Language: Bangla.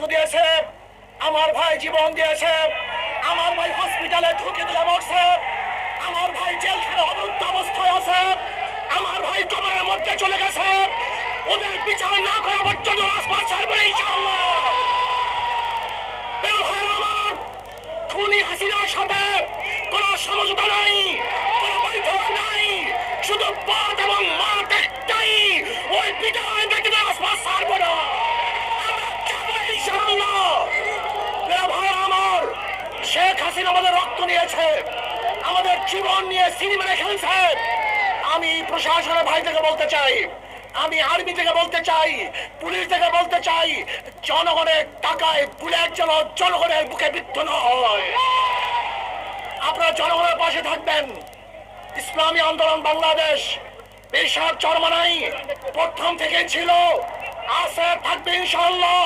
রক্ত দিয়েছে, আমার ভাই জীবন দিয়েছে, আমার ভাই হসপিটালে ঢুকে দিলে মরছে, আমার ভাই জেলখানায় অবরুদ্ধ অবস্থায় আছে, আমার ভাই কবরের মধ্যে চলে গেছে। ওদের বিচার না করা পর্যন্ত রাজপথ ছাড়বে না ইনশাআল্লাহ। প্রিয় ভাই আমার, খুনি হাসিনার সাথে কোন সমঝোতা নাই, কোন বৈঠক নাই, শুধু পথ এবং মাঠ একটাই, ওই বিদায় দেখে রাজপথ ছাড়বো না। আমরা যাবো ইনশাআল্লাহ। প্রিয় ভাই আমার, শেখ হাসিনা আমাদের রক্ত নিয়েছে, আমাদের জীবন নিয়ে সিনেমা খেলছে। আমি প্রশাসনের ভাই থেকে বলতে চাই, আমি আর্মি থেকে বলতে চাই, পুলিশ থেকে বলতে চাই, জনগণের টাকায় বুলেট যেন জনগণের বুকে বিদ্ধ না হয়। আপনারা জনগণের পাশে থাকবেন। ইসলামী আন্দোলন বাংলাদেশ পেশার চরমানাই প্রথম থেকে ছিল, আছে, থাকবে ইনশাআল্লাহ।